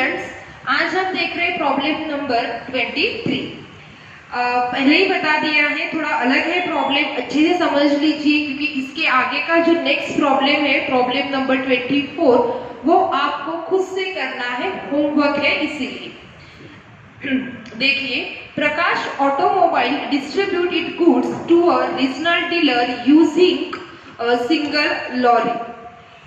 Students, आज हम देख रहे हैं प्रॉब्लम नंबर 23। पहले ही बता दिया है, थोड़ा अलग है प्रॉब्लम, अच्छे से समझ लीजिए क्योंकि इसके आगे का जो नेक्स्ट प्रॉब्लम है प्रॉब्लम नंबर 24 वो आपको खुद से करना है, होमवर्क है इसीलिए। देखिए, Prakash automobile distribute it goods to a regional dealer using a single lorry.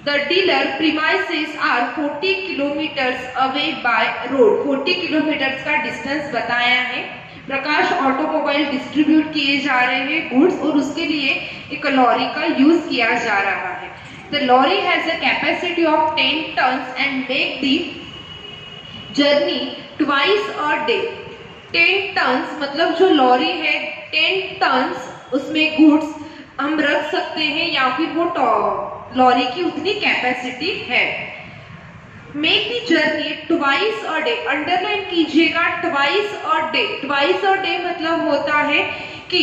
The dealer premises are 40 kilometers away by road. 40 kilometers का डिस्टेंस बताया है। प्रकाश ऑटोमोबाइल डिस्ट्रीब्यूट किए जा रहे हैं गुड्स और उसके लिए एक लॉरी का यूज किया जा रहा है। The lorry has a capacity of 10 tons and make the journey twice a day. 10 tons मतलब जो लॉरी है 10 tons उसमें गुड्स हम रख सकते हैं या फिर वो लॉरी की उतनी कैपेसिटी है। Make the journey twice a day, underline कीजिएगा twice a day. Twice a day मतलब होता है कि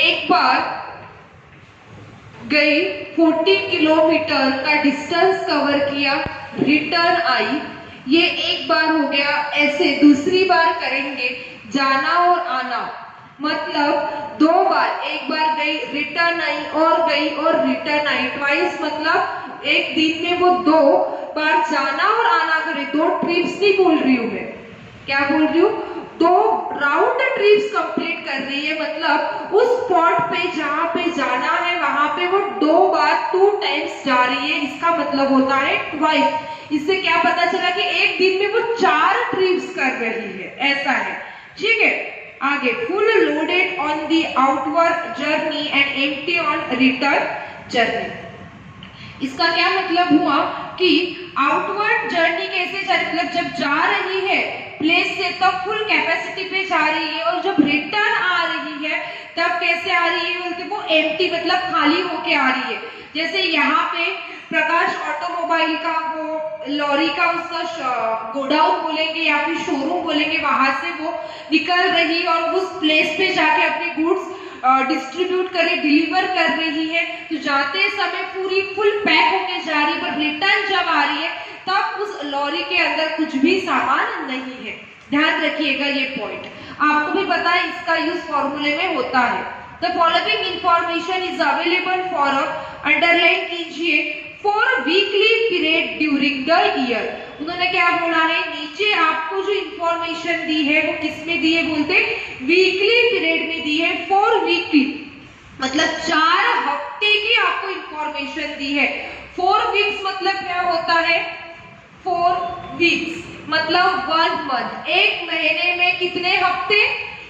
एक बार गई 40 किलोमीटर का डिस्टेंस कवर किया, रिटर्न आई, ये एक बार हो गया। ऐसे दूसरी बार करेंगे जाना और आना, मतलब दो बार, एक बार गई रिटर्न आई और गई और रिटर्न आई। ट्वाइस मतलब एक दिन में वो दो बार जाना और आना करे। दो ट्रिप्स नहीं बोल रही हूँ मैं, क्या बोल रही हूँ, दो राउंड ट्रिप्स कंप्लीट कर रही है। मतलब उस स्पॉट पे जहाँ पे जाना है वहां पे वो दो बार 2 टाइम्स जा रही है, इसका मतलब होता है ट्वाइस। इससे क्या पता चला कि एक दिन में वो 4 ट्रिप्स कर रही है, ऐसा है। ठीक है, आगे, full loaded on the outward journey and empty on return journey. इसका क्या मतलब हुआ कि आउटवर्ड जर्नी कैसे जा रही, मतलब जब जा रही है प्लेस से तब फुल कैपेसिटी पे जा रही है, और जब रिटर्न आ रही है तब कैसे आ रही है बोलते, वो एम्प्टी मतलब खाली होके आ रही है। जैसे यहाँ पे प्रकाश ऑटोमोबाइल का वो लॉरी का उसका गोडाउन बोलेंगे या फिर शोरूम बोलेंगे, वहां से वो निकल रही और उस प्लेस पे जाके अपने गुड्स डिस्ट्रीब्यूट करे, डिलीवर कर रही है। तो जाते समय पूरी फुल पैक होके जा रही है, पर रिटर्न जब आ रही है तब उस लॉरी के अंदर कुछ भी सामान नहीं है। ध्यान रखिएगा ये पॉइंट, आपको भी पता है इसका यूज फॉर्मूले में होता है। The following information is available for, underline कीजिए, for weekly period during the year. उन्होंने क्या बोला है, नीचे आपको जो इंफॉर्मेशन दी है वो किस में दी है बोलते, वीकली पीरियड में दी है। फॉर वीकली मतलब 4 हफ्ते की आपको इंफॉर्मेशन दी है। 4 वीक्स मतलब क्या होता है, 4 वीक्स मतलब 1 मंथ। एक महीने में कितने हफ्ते,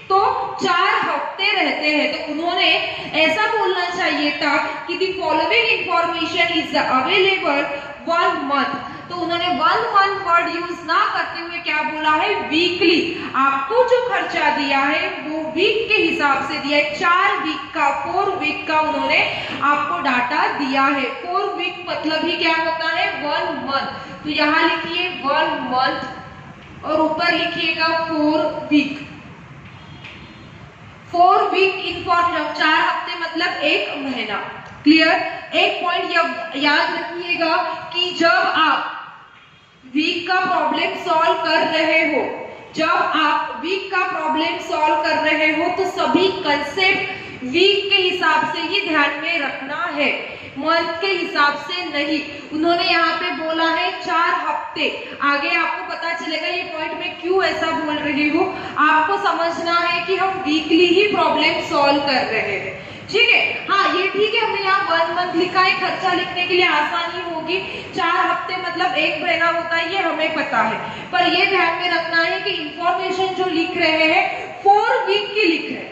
तो 4 हफ्ते रहते हैं। तो उन्होंने ऐसा बोलना चाहिए था कि the following information is available 1 month. तो उन्होंने 1 मंथ वर्ड यूज ना करते हुए क्या बोला है, वीकली। आपको जो खर्चा दिया है वो वीक के हिसाब से दिया है, 4 वीक का, 4 वीक का उन्होंने आपको डाटा दिया है। 4 वीक मतलब ही क्या होता है, 1 मंथ। तो यहाँ लिखिए 1 मंथ और ऊपर लिखिएगा 4 वीक। 4 वीक इन्फॉर्मेशन, 4 हफ्ते मतलब 1 महीना। क्लियर। एक पॉइंट याद रखिएगा कि जब आप वीक का प्रॉब्लम सॉल्व कर रहे हो, जब आप वीक का प्रॉब्लम सॉल्व कर रहे हो तो सभी कंसेप्ट वीक के हिसाब से ही ध्यान में रखना है, मंथ के हिसाब से नहीं। उन्होंने यहाँ पे बोला है 4 हफ्ते। आगे आपको पता चलेगा ये पॉइंट में क्यों ऐसा बोल रही हूँ। आपको समझना है कि हम वीकली ही प्रॉब्लम सॉल्व कर रहे हैं। ठीक है, हाँ ये ठीक है, हमने यहाँ 1 मंथ लिखा है, खर्चा लिखने के लिए आसानी होगी। 4 हफ्ते मतलब 1 महीना होता है, ये हमें पता है, पर ये ध्यान में रखना है कि इंफॉर्मेशन जो लिख रहे हैं 4 वीक की लिख रहे हैं,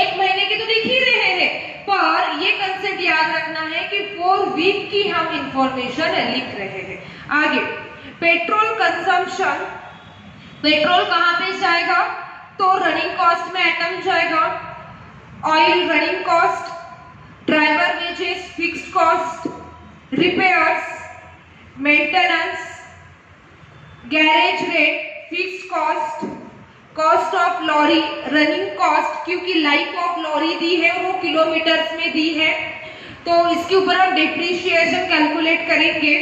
1 महीने की तो लिख ही रहे हैं, पर ये कंसेप्ट याद रखना है कि 4 वीक की हम इंफॉर्मेशन लिख रहे हैं। आगे, पेट्रोल कंजम्पशन, पेट्रोल कहाँ पे जाएगा, तो रनिंग कॉस्ट में आइटम जाएगा, oil running cost, driver wages fixed cost, repairs, maintenance, garage rate fixed cost, cost of lorry running cost, क्योंकि लाइफ ऑफ लॉरी दी है और वो किलोमीटर्स में दी है, तो इसके ऊपर हम डिप्रिशिएशन कैलकुलेट करेंगे।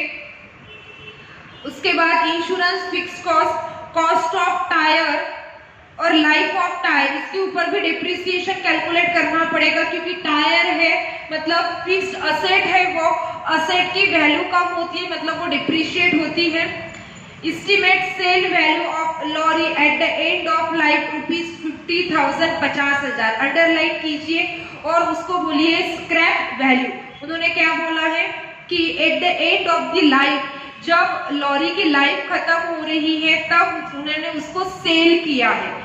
उसके बाद insurance, fix cost, cost of tyre और लाइफ ऑफ टायर, इसके ऊपर भी डिप्रिसिएशन कैलकुलेट करना पड़ेगा क्योंकि टायर है मतलब फिक्स्ड असेट है, वो असेट की वैल्यू कम होती है मतलब वो डिप्रिशिएट होती है। Estimate sale value of lorry at the end of life ₹50,000 50,000 underline कीजिए और उसको बोलिए स्क्रैप वैल्यू। उन्होंने क्या बोला है कि eight the end of the life, जब लॉरी की लाइफ खत्म हो रही है तब उन्होंने उसको सेल किया है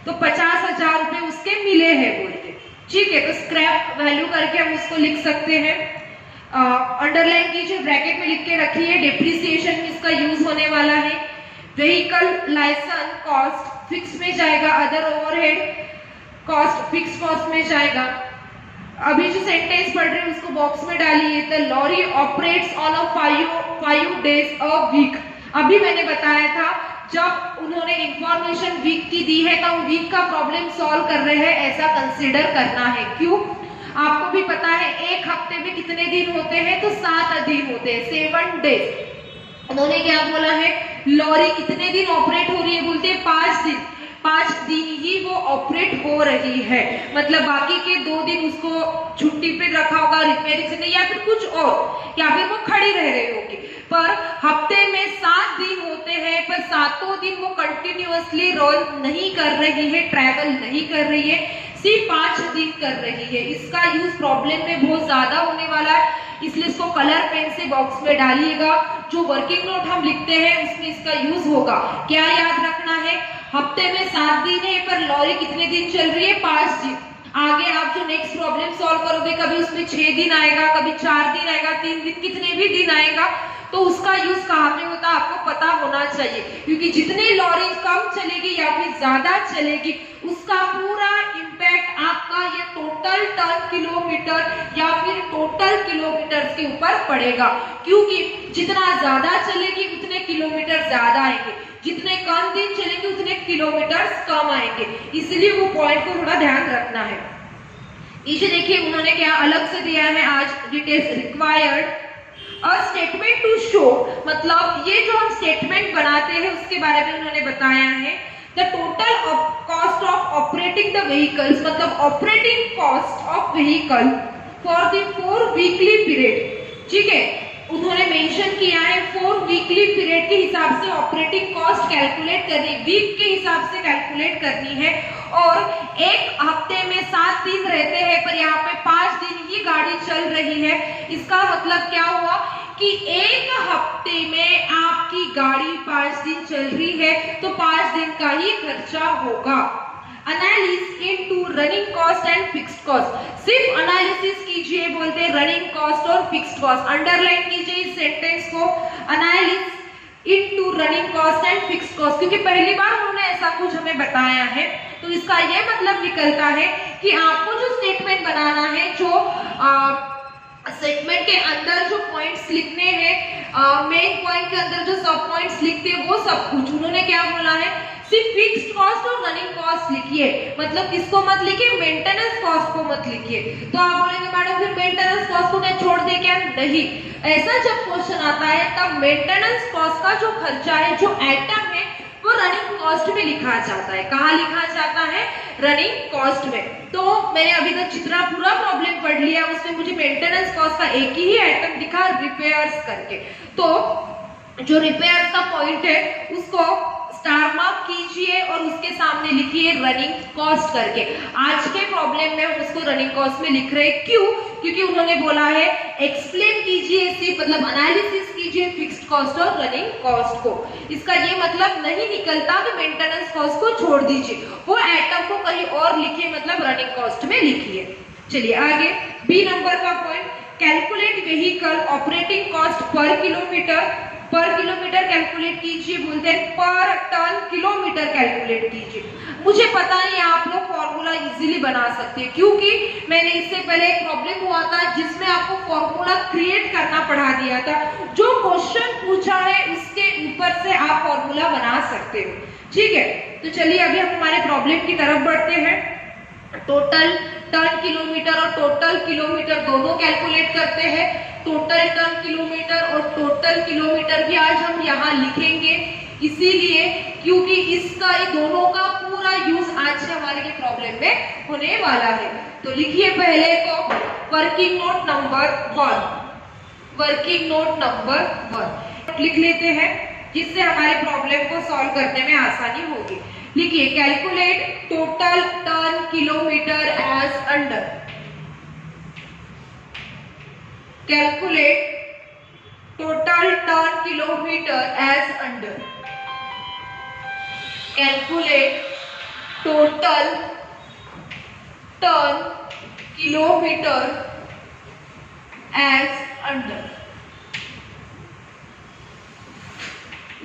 तो 50,000 रुपए उसके मिले हैं बोलते। ठीक है, तो स्क्रैप वैल्यू करके हम उसको लिख सकते हैं। अंडरलाइन कीजिए, ब्रैकेट में लिख के रखिए, डिप्रिसिएशन में इसका यूज होने वाला है। व्हीकल लाइसेंस कॉस्ट फिक्स में जाएगा, other overhead cost fix cost में जाएगा। अभी जो सेंटेंस पढ़ रहे हैं उसको बॉक्स में डालिए। The lorry operates on a 5 days a week. अभी मैंने बताया था जब उन्होंने इंफॉर्मेशन वीक की दी है तो वीक का प्रॉब्लम सॉल्व कर रहे हैं ऐसा कंसीडर करना है। क्यों? आपको भी पता है एक हफ्ते में कितने दिन होते हैं, तो 7 दिन होते हैं, 7 days। उन्होंने क्या बोला है, लॉरी कितने दिन ऑपरेट हो रही है, बोलते हैं 5 दिन। 5 दिन ही वो ऑपरेट हो रही है, मतलब बाकी के 2 दिन उसको छुट्टी पे रखा होगा, रिपेयरिंग से नहीं या फिर कुछ और, या फिर वो खड़ी रह रही होगी। पर हफ्ते में 7 दिन होते हैं, पर 7 दिन वो कंटिन्यूअसली रोल नहीं कर रही है, ट्रैवल नहीं कर रही है, सिर्फ 5 दिन कर रही है। इसका यूज प्रॉब्लम में बहुत ज्यादा होने वाला है, इसलिए इसको कलर पेन से बॉक्स में डालिएगा। जो वर्किंग नोट हम लिखते हैं उसमें इसका यूज होगा। क्या याद रखना है, हफ्ते में 7 दिन है पर लॉरी कितने दिन चल रही है, 5 दिन। आगे आप जो नेक्स्ट प्रॉब्लम सॉल्व करोगे कभी उसमें 6 दिन आएगा, कभी 4 दिन आएगा, 3 दिन, कितने भी दिन आएगा, तो उसका यूज कहाँ पे होता है आपको पता होना चाहिए। क्योंकि जितनी लॉरी कम चलेगी या फिर ज्यादा चलेगी उसका पूरा इम्पैक्ट आपका ये टोटल टन किलोमीटर या फिर टोटल किलोमीटर के ऊपर पड़ेगा। क्योंकि जितना ज्यादा चलेगी उतने किलोमीटर ज्यादा आएंगे, जितने कम दिन चलेंगे उतने किलोमीटर कम आएंगे, इसलिए वो पॉइंट को थोड़ा ध्यान रखना है। इसे देखिए उन्होंने क्या अलग से दिया है, आज details required a statement to show, मतलब ये जो हम स्टेटमेंट बनाते हैं उसके बारे में उन्होंने बताया है। The total cost of operating the vehicles, मतलब operating cost of vehicle for the 4 weekly period. ठीक है, उन्होंने मेंशन किया है 4 वीकली पीरियड के हिसाब से ऑपरेटिंग कॉस्ट कैलकुलेट करनी, वीक के हिसाब से कैलकुलेट करनी है। और एक हफ्ते में 7 दिन रहते हैं पर यहाँ पे 5 दिन ही गाड़ी चल रही है। इसका मतलब क्या हुआ कि एक हफ्ते में आपकी गाड़ी 5 दिन चल रही है तो 5 दिन का ही खर्चा होगा। Analysis into running cost and fixed cost, सिर्फ एनालिसिस कीजिए, बोलते हैं रनिंग कॉस्ट और फिक्स्ड कॉस्ट। अंडरलाइन कीजिए इस सेंटेंस को, analysis into running cost and fixed cost, क्योंकि पहली बार उन्होंने ऐसा कुछ हमें बताया है। तो इसका ये मतलब निकलता है कि आपको जो स्टेटमेंट बनाना है, जो स्टेटमेंट के अंदर जो पॉइंट्स लिखने हैं, मेन पॉइंट के अंदर जो सब पॉइंट्स लिखते हैं वो सब कुछ उन्होंने क्या बोला है, सिर्फ फिक्स्ड कॉस्ट और रनिंग कॉस्ट लिखिए। मतलब किसको मत लिखिए, मेंटेनेंस कॉस्ट को मत लिखिए। तो आप बोलेंगे मैडम फिर मेंटेनेंस कॉस्ट को क्या छोड़ दे क्या? नहीं, ऐसा जब क्वेश्चन आता है तब मेंटेनेंस कॉस्ट का जो खर्चा है, जो आइटम है, वो रनिंग कॉस्ट में लिखा जाता है। कहाँ लिखा जाता है? रनिंग कॉस्ट में। तो मैंने अभी तक जितना पूरा प्रॉब्लम पढ़ लिया उसमें मुझे मेंटेनेंस कॉस्ट का एक ही आइटम दिखा, रिपेयर्स करके। तो जो रिपेयर्स का पॉइंट है उसको स्टार मार्क कीजिए और उसके सामने लिखिए रनिंग कॉस्ट करके। आज के प्रॉब्लम में हम उसको रनिंग कॉस्ट में लिख रहे हैं। क्यों? क्योंकि उन्होंने बोला है एक्सप्लेन कीजिए, सिर्फ मतलब एनालिसिस कीजिए फिक्स्ड कॉस्ट और रनिंग कॉस्ट को। इसका ये मतलब नहीं निकलता कि मेंटेनेंस कॉस्ट को छोड़ दीजिए, वो आइटम को कहीं और लिखिए, मतलब रनिंग कॉस्ट में लिखिए। चलिए आगे, बी नंबर का point, calculate vehicle operating cost per kilometre. पर किलोमीटर कैलकुलेट कीजिए, बोलते हैं पर टन किलोमीटर कैलकुलेट कीजिए। मुझे पता है आप लोग फॉर्मूला इजीली बना सकते हैं, क्योंकि मैंने इससे पहले एक प्रॉब्लम हुआ था जिसमें आपको फॉर्मूला क्रिएट करना पढ़ा दिया था। जो क्वेश्चन पूछा है उसके ऊपर से आप फॉर्मूला बना सकते हो। ठीक है, तो चलिए अभी हम हमारे प्रॉब्लम की तरफ बढ़ते हैं। टोटल टन किलोमीटर और टोटल किलोमीटर दोनों कैलकुलेट करते हैं। टोटल टन किलोमीटर और टोटल किलोमीटर भी आज हम यहाँ लिखेंगे, इसीलिए क्योंकि इसका दोनों का पूरा यूज आज से हमारे के प्रॉब्लम में होने वाला है। तो लिखिए पहले को working note number 1, working note number 1 लिख लेते हैं, जिससे हमारे प्रॉब्लम को सॉल्व करने में आसानी होगी। लिखिए calculate total ton kilometre as under, calculate total ton kilometre as under, calculate total ton kilometre as under.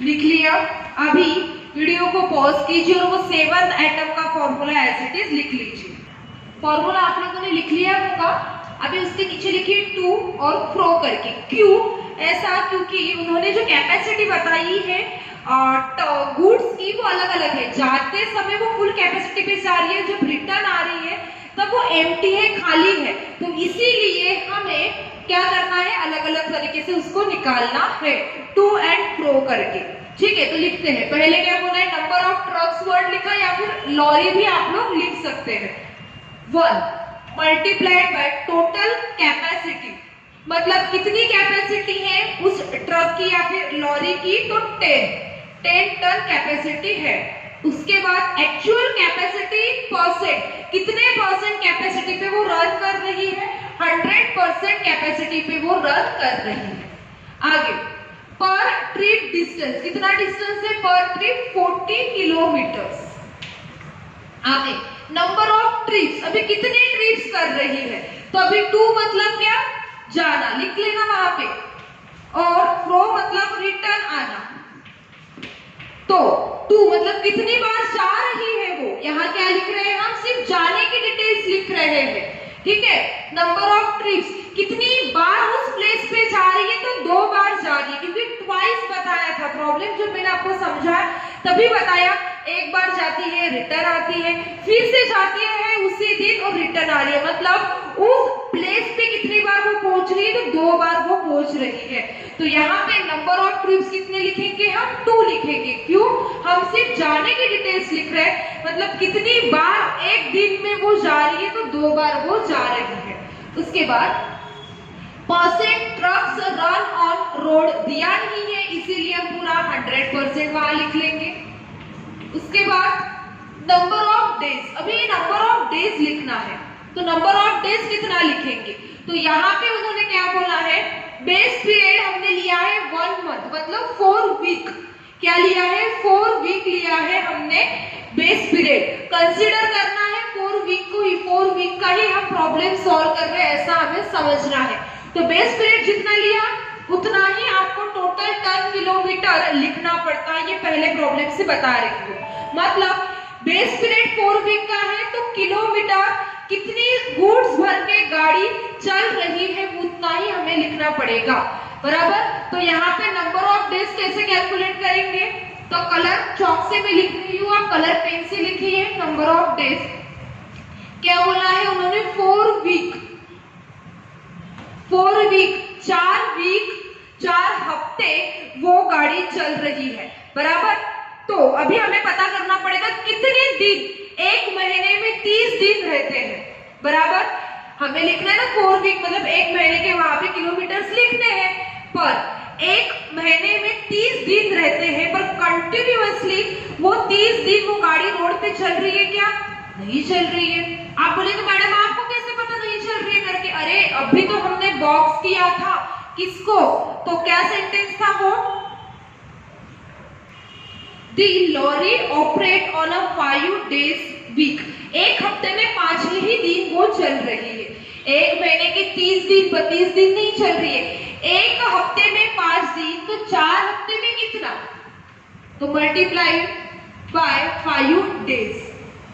लिख लिया? अभी वीडियो को पॉज कीजिए और वो 7th एटम का फॉर्मूला एज इट इज लिख लीजिए। फॉर्मूला आप लोगों ने लिख लिया होगा। अभी उसके नीचे लिखिए टू और फ्रो करके। क्यों ऐसा? क्योंकि उन्होंने जो कैपेसिटी बताई है गुड्स की वो अलग अलग है। जाते समय वो फुल कैपेसिटी पे जा रही है, जब रिटर्न आ रही है तब वो एम्प्टी है, खाली है। तो इसीलिए हमें क्या करना है, अलग अलग तरीके से उसको निकालना है, टू एंड फ्रो करके। ठीक है, तो लिखते हैं। पहले क्या बोला है, नंबर ऑफ ट्रक्स वर्ड लिखा या फिर लॉरी भी आप लोग लिख सकते हैं। 1 मल्टीप्लाइड बाय टोटल कैपेसिटी, मतलब कितनी कैपेसिटी है उस ट्रक की या फिर लॉरी की, तो 10 टन कैपेसिटी है। उसके बाद एक्चुअल कैपेसिटी परसेंट, कितने परसेंट कैपेसिटी पे वो रन कर रही है, 100% कैपेसिटी पे वो रन कर रही है। आगे पर ट्रिप डिस्टेंस, कितना डिस्टेंस है पर ट्रिप, 40 किलोमीटर। आगे नंबर ऑफ ट्रिप्स, अभी कितने ट्रिप्स कर रही है, तो अभी 2 मतलब क्या, जाना, लिख लेना वहां पे, और फ्रो मतलब रिटर्न आना। तो 2 मतलब कितनी बार जा रही है वो, यहाँ क्या लिख रहे हैं हम, सिर्फ जाने की डिटेल्स लिख रहे हैं। ठीक है, नंबर ऑफ ट्रिप्स, कितनी बार उस प्लेस पे जा रही है, तो 2 बार जा रही है, क्योंकि ट्वाइस बताया था प्रॉब्लम जब मैंने आपको समझाया तभी बताया, एक बार जाती है रिटर्न आती है, फिर से जाती है उसी दिन और रिटर्न आ रही है, मतलब उस प्लेस पे कितनी बार वो पहुंच रही है, तो 2 बार वो पहुंच रही है। तो यहाँ पे नंबर ऑफ ट्रिप्स कितने लिखेंगे हम, 2 लिखेंगे। क्यों, हम सिर्फ जाने की डिटेल्स लिख रहे हैं, मतलब कितनी बार एक दिन में वो जा रही है, तो 2 बार वो जा रही है। उसके बाद percent trucks run on road दिया नहीं है, इसीलिए हम पूरा 100% वहां लिख लेंगे। उसके बाद नंबर ऑफ डेज, अभी नंबर ऑफ डेज लिखना है, तो नंबर ऑफ डेज कितना लिखेंगे, तो यहाँ पे उन्होंने क्या बोला है, बेस पीरियड हमने लिया है 1 मंथ, मतलब 4 वीक। क्या लिया है, 4 वीक लिया है हमने बेस पीरियड। कंसीडर करना है 4 वीक को ही, 4 वीक का ही हम प्रॉब्लम सॉल्व कर रहे हैं, ऐसा हमें समझना है। तो बेस पीरियड जितना लिया उतना ही आपको टोटल टन किलोमीटर लिखना पड़ता है, ये पहले प्रॉब्लम से बता रही हूँ। मतलब बेस पीरियड 4 वीक का है, तो किलोमीटर कितनी गुड्स भर के गाड़ी चल रही है उतना ही हमें लिखना पड़ेगा, बराबर। तो यहाँ पे नंबर ऑफ डेज कैसे कैलकुलेट करेंगे, तो कलर चौक से मैं लिख रही हूँ, आप कलर पेन से लिखिए। नंबर ऑफ डेज क्या बोला है उन्होंने, 4 वीक, 4 वीक, 4 वीक, 4 हफ्ते वो गाड़ी चल रही है, बराबर। तो अभी हमें पता करना पड़ेगा कितने दिन, एक महीने में 30 दिन रहते हैं, बराबर। हमें लिखना है ना 4 वीक, मतलब एक महीने के वहां पे किलोमीटर्स लिखने हैं, पर एक महीने में 30 दिन रहते हैं, पर कंटिन्यूअसली वो 30 दिन वो गाड़ी रोड पे चल रही है क्या, नहीं चल रही है। आप बोलेंगे मैडम आपको कैसे पता नहीं चल रही है करके, अरे अभी तो हमने बॉक्स किया था किसको, तो क्या सेंटेंस था वो, The lorry operate on a 5 days week, एक हफ्ते में 5 ही दिन वो चल रही है। एक महीने के 30 दिन 32 दिन नहीं चल रही है, एक हफ्ते में 5 दिन, तो 4 हफ्ते में कितना, तो मल्टीप्लाई बाय 5 डेज,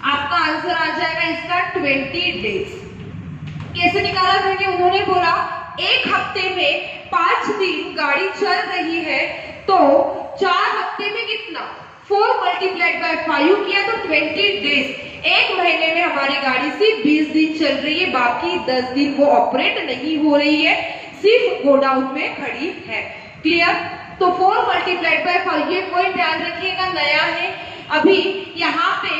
आपका आंसर आ जाएगा इसका 20 डेज। कैसे निकाला मैंने, उन्होंने बोला एक हफ्ते में 5 दिन गाड़ी चल रही है, तो 4 हफ्ते में कितना, 4 मल्टीप्लाइड बाय 5 किया तो 20 डेज। एक महीने में हमारी गाड़ी सिर्फ 20 दिन चल रही है, बाकी 10 दिन वो ऑपरेट नहीं हो रही है। सिर्फ गोडाउन में खड़ी है। क्लियर? तो 4 मल्टीप्लाइड बाय 5, ये पॉइंट ध्यान रखिएगा, नया है अभी। यहाँ पे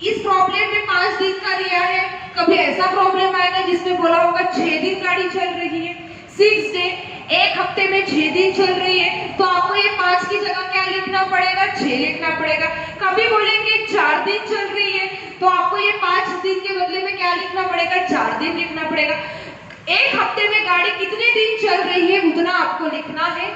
इस प्रॉब्लम में 5 दिन का दिया है, कभी ऐसा प्रॉब्लम आएगा जिसमें बोला होगा 6 दिन गाड़ी चल रही है, 6 डे, एक हफ्ते में 6 दिन चल रही है, तो आपको ये 5 की जगह क्या लिखना पड़ेगा, 6 लिखना पड़ेगा। कभी बोलेंगे 4 दिन चल रही है, तो आपको ये 5 दिन के बदले में क्या लिखना पड़ेगा, 4 दिन लिखना पड़ेगा। एक हफ्ते में गाड़ी कितने दिन चल रही है उतना आपको लिखना है।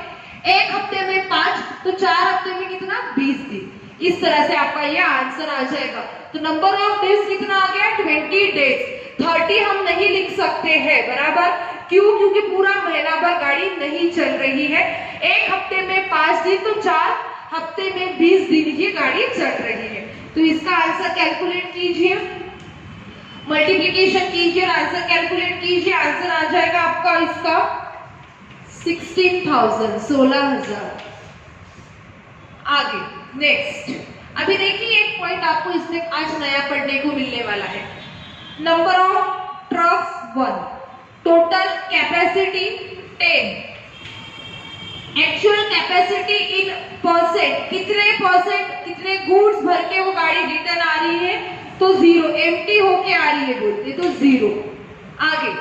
एक हफ्ते में 5, तो 4 हफ्ते में कितना, 20 दिन। इस तरह से आपका ये आंसर आ जाएगा। तो नंबर ऑफ डेज कितना आ गया, 20 डेज। 30 हम नहीं लिख सकते हैं, बराबर, क्यों? क्योंकि पूरा महीना भर गाड़ी नहीं चल रही है। एक हफ्ते में 5 दिन, तो 4 हफ्ते में 20 दिन ही गाड़ी चल रही है। तो इसका आंसर कैलकुलेट कीजिए, मल्टीप्लिकेशन कीजिए, आंसर कैलकुलेट कीजिए। आंसर आ जाएगा आपका इसका 16,000, 16,000। आगे नेक्स्ट, अभी देखिए एक पॉइंट आपको इसमें आज नया पढ़ने को मिलने वाला है। Number of trucks 1, total capacity 10, actual capacity in percent, कितने गुड्स भर के वो गाड़ी रिटर्न आ रही है, तो 0, एम्प्टी होके आ रही है बोलते, तो 0। आगे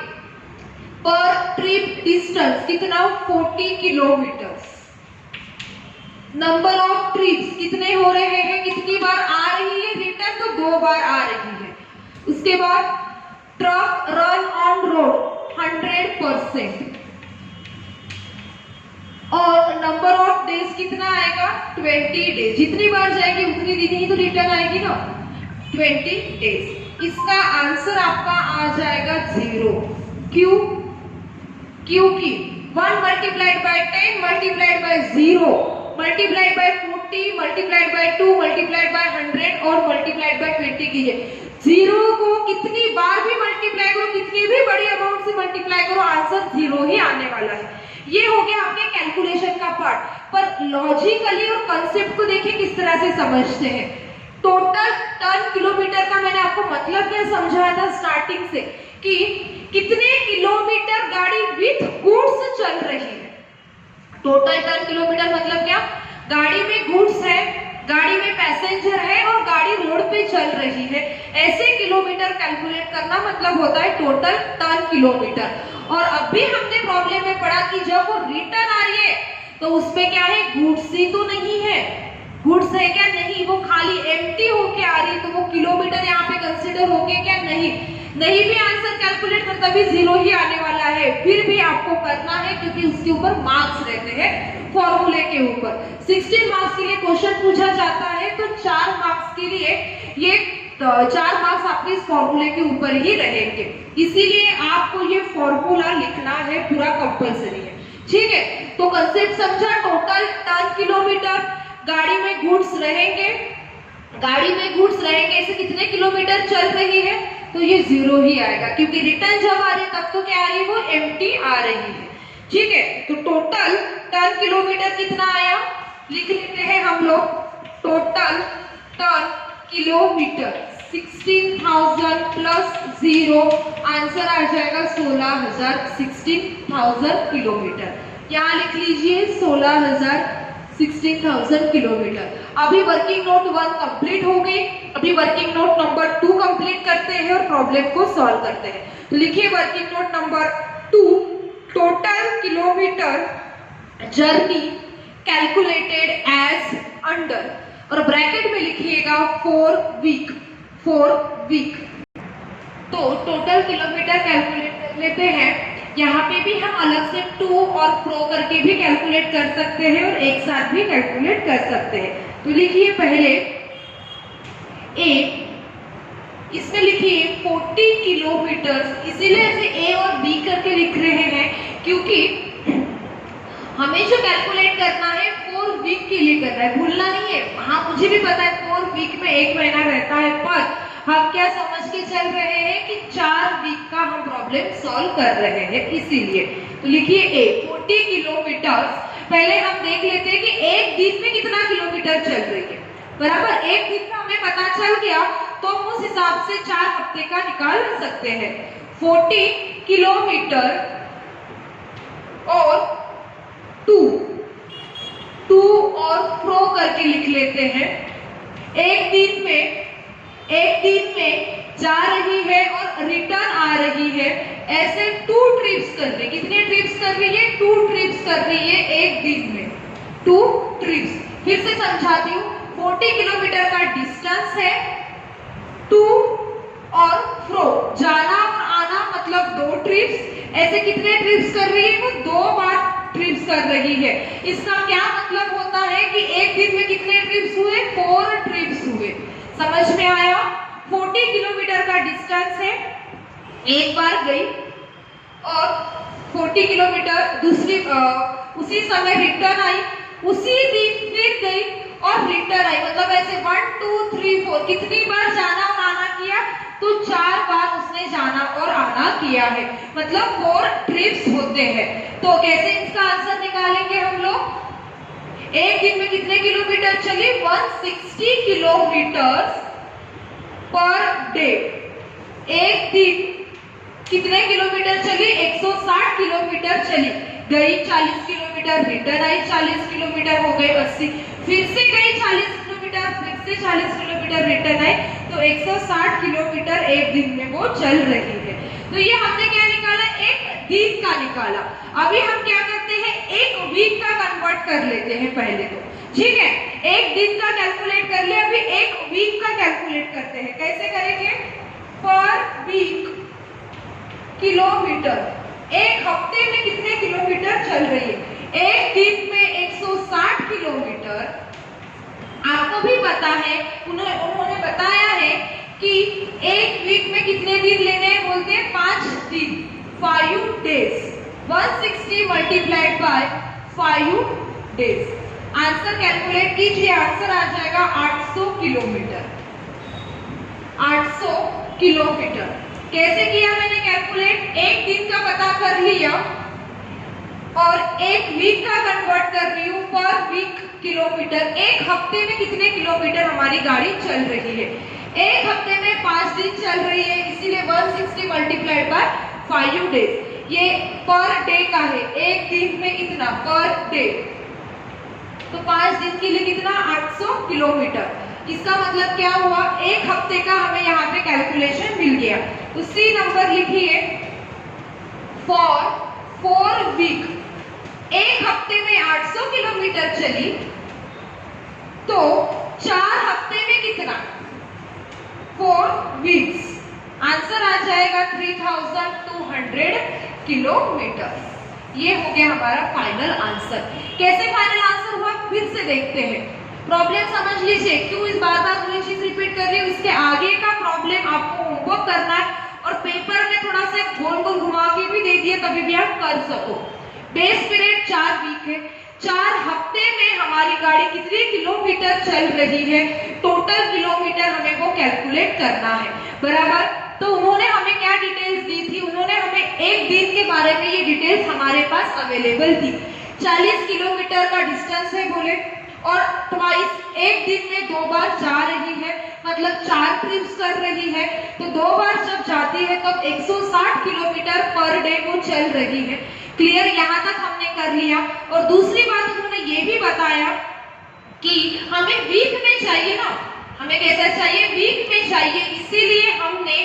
पर ट्रिप डिस्टेंस कितना, 40 किलोमीटर्स। नंबर ऑफ ट्रिप्स कितने हो रहे हैं, कितनी बार आ रही है रिटर्न, तो 2 बार आ रही है। उसके बाद ट्रक रन ऑन रोड 100%, और नंबर ऑफ डेज कितना आएगा, 20 डेज। जितनी बार जाएगी उतनी दिन ही तो रिटर्न आएगी ना, 20 डेज। इसका आंसर आपका आ जाएगा 0। क्यों? क्योंकि 1 multiplied by 10 multiplied by 0 multiplied by 40 multiplied by 2 multiplied by 100 और मल्टीप्लाइड बाय 20 कीजिए। 0 को कितनी बार भी मल्टीप्लाई करो, कितनी भी बड़ी अमाउंट से मल्टीप्लाई करो, आंसर 0 ही आने वाला है। ये हो गया आपके कैलकुलेशन का पार्ट, पर लॉजिकली और कंसेप्ट को देखिए किस तरह से समझते हैं। टोटल टन किलोमीटर का मैंने आपको मतलब क्या समझाया था स्टार्टिंग से, कि कितने किलोमीटर गाड़ी विथ गुड्स चल रही है। टोटल टन किलोमीटर मतलब क्या, गाड़ी में गुड्स है, गाड़ी में पैसेंजर है और गाड़ी रोड पे चल रही है, ऐसे किलोमीटर कैलकुलेट करना मतलब होता है टोटल टन किलोमीटर। और अभी हमने प्रॉब्लम में पढ़ा कि जब वो रिटर्न आ रही है तो उसमें क्या है, गुड्स ही तो नहीं है, गुड्स है क्या, नहीं, वो खाली एम्प्टी होके आ रही है, तो वो किलोमीटर यहाँ पे कंसिडर होके क्या, नहीं भी आंसर कैलकुलेट करता भी 0 ही आने वाला है। फिर भी आपको करना है क्योंकि उसके ऊपर मार्क्स रहते हैं फॉर्मूले के ऊपर। 16 मार्क्स के लिए क्वेश्चन पूछा जाता है, तो 4 मार्क्स के लिए ये 4 मार्क्स आपके इस फॉर्मूले के ऊपर ही रहेंगे, इसीलिए आपको ये फॉर्मूला लिखना है, पूरा कंपल्सरी है। ठीक है, तो कंसेप्ट समझा। टोटल टन किलोमीटर, गाड़ी में गुड्स रहेंगे, ऐसे कितने किलोमीटर चल रही है, तो ये 0 ही आएगा, क्योंकि रिटर्न जब आ रही है तब तो क्या आ रही है, वो एम्प्टी आ रही है। ठीक है, तो टोटल टन किलोमीटर कितना आया, लिख लेते हैं हम लोग। Total ton kilometre 16,000 plus 0, answer आ जाएगा 16,000, 16,000 किलोमीटर। यहाँ लिख लीजिए 16,000, 16,000 किलोमीटर। अभी वर्किंग नोट 1 कंप्लीट हो गई, अभी वर्किंग नोट नंबर 2 कंप्लीट करते हैं और प्रॉब्लम को सॉल्व करते हैं। तो लिखिए working note number 2, total kilometre journey calculated as under, और ब्रैकेट में लिखिएगा 4 वीक। तो टोटल किलोमीटर कैलकुलेट कर लेते हैं। यहाँ पे भी हम अलग से टू और फ्रो करके भी कैलकुलेट कर सकते हैं और एक साथ भी कैलकुलेट कर सकते हैं। तो लिखिए पहले ए, इसमें लिखिए 40 किलोमीटर, इसीलिए ऐसे ए और बी करके लिख रहे हैं क्योंकि हमें जो कैलकुलेट करना है 4 वीक के लिए करना है, भूलना नहीं है। हाँ, मुझे भी पता है 4 वीक में 1 महीना रहता है, पर हम क्या समझ के चल रहे हैं कि 4 वीक का हम प्रॉब्लम सॉल्व कर रहे हैं, इसीलिए। तो लिखिए ए 40 किलोमीटर। पहले हम देख लेते हैं कि एक दिन में कितना किलोमीटर चल रही है, बराबर। एक दिन का हमें पता चल गया तो हम उस हिसाब से 4 हफ्ते का निकाल सकते हैं। 40 किलोमीटर और टू और फ्रो करके लिख लेते हैं। एक दिन में जा रही है और रिटर्न आ रही है, ऐसे 2 ट्रिप्स कर रही है। कितने ट्रिप्स कर रही है? 2 ट्रिप्स कर रही है एक दिन में, 2 ट्रिप्स। फिर से समझाती हूँ, 40 किलोमीटर का डिस्टेंस है, टू और फ्रो, जाना और आना मतलब 2 ट्रिप्स। ऐसे कितने ट्रिप्स कर रही है? वो 2 बार ट्रिप्स कर रही है। इसका क्या मतलब होता है कि एक दिन में कितने ट्रिप्स हुए? 4 ट्रिप्स हुए। समझ में आया? 40 किलोमीटर का डिस्टेंस है, एक बार गई और 40 किलोमीटर उसी समय रिटर्न आई, उसी दिन फिर गई और रिटर्न आई, मतलब ऐसे 1 2 3 4 कितनी बार जाना और आना किया? तो 4 बार उसने जाना और आना किया है, मतलब 4 ट्रिप्स होते हैं। तो कैसे इसका आंसर निकालेंगे हम लोग? एक दिन में कितने किलोमीटर चली? 160 किलोमीटर पर डे। एक दिन कितने किलोमीटर चली? 160 किलोमीटर चली। गई 40 किलोमीटर, रिटर्न आई 40 किलोमीटर, हो गए 80। फिर से गई 40 किलोमीटर, फिर से 40 किलोमीटर रिटर्न आई, तो 160 किलोमीटर एक दिन में वो चल रही है। तो ये हमने क्या निकाला? एक दिन का निकाला। अभी हम क्या करते हैं? एक वीक का कन्वर्ट कर लेते हैं पहले तो, ठीक है? एक दिन का कैलकुलेट कर ले, अभी एक वीक का कैलकुलेट करते हैं। कैसे करेंगे? पर वीक किलोमीटर। एक हफ्ते में कितने किलोमीटर चल रही है? एक दिन में 160 किलोमीटर। आपको भी पता है, उन्होंने बताया है कि एक वीक में कितने दिन लेने हैं? बोलते हैं 5 दिन, 5 days. 160 multiplied by 5 days. Answer calculate कीजिए, आंसर आ जाएगा 800 किलोमीटर। 800 किलोमीटर कैसे किया मैंने कैलकुलेट? एक दिन का पता कर लिया और एक वीक का कन्वर्ट कर रही हूँ पर वीक किलोमीटर। एक हफ्ते में कितने किलोमीटर हमारी गाड़ी चल रही है? एक हफ्ते में 5 दिन चल रही है, इसीलिए 160 मल्टीप्लाइड बाय 5 डेज। ये पर डे का है, एक दिन में इतना पर डे, तो 5 दिन के लिए कितना? 800 किलोमीटर। इसका मतलब क्या हुआ? एक हफ्ते का हमें यहाँ पे कैलकुलेशन मिल गया। तो सी नंबर लिखिए, फॉर 4 वीक। एक हफ्ते में 800 किलोमीटर चली, तो 4 हफ्ते में कितना? 4 वीक्स। आंसर आ जाएगा 3200 किलोमीटर। ये हो गया हमारा फाइनल आंसर। कैसे फाइनल आंसर हुआ फिर से देखते हैं। प्रॉब्लम समझ लीजिए, क्यों इस बार वही चीज रिपीट कर रही हूँ। इसके आगे का प्रॉब्लम आपको होमवर्क करना है और पेपर में थोड़ा सा गोल गोल घुमा के भी दे दिए, तभी भी आप कर सको। बेस पीरियड 4 वीक है, 4 हफ्ते में हमारी गाड़ी कितने किलोमीटर चल रही है, टोटल किलोमीटर हमें वो कैलकुलेट करना है, बराबर। तो उन्होंने हमें क्या डिटेल्स दी थी? उन्होंने हमें एक दिन के बारे में ये डिटेल्स हमारे पास अवेलेबल थी। 40 किलोमीटर का डिस्टेंस है बोले, और ट्वाइस एक दिन में 2 बार जा रही है, मतलब 4 ट्रिप्स कर रही है। तो 2 बार जब जाती है तब 160 किलोमीटर पर डे वो चल रही है। क्लियर? यहाँ तक हमने कर लिया। और दूसरी बात उन्होंने ये भी बताया कि हमें वीक में चाहिए ना, हमें कैसा चाहिए? वीक में चाहिए। इसीलिए हमने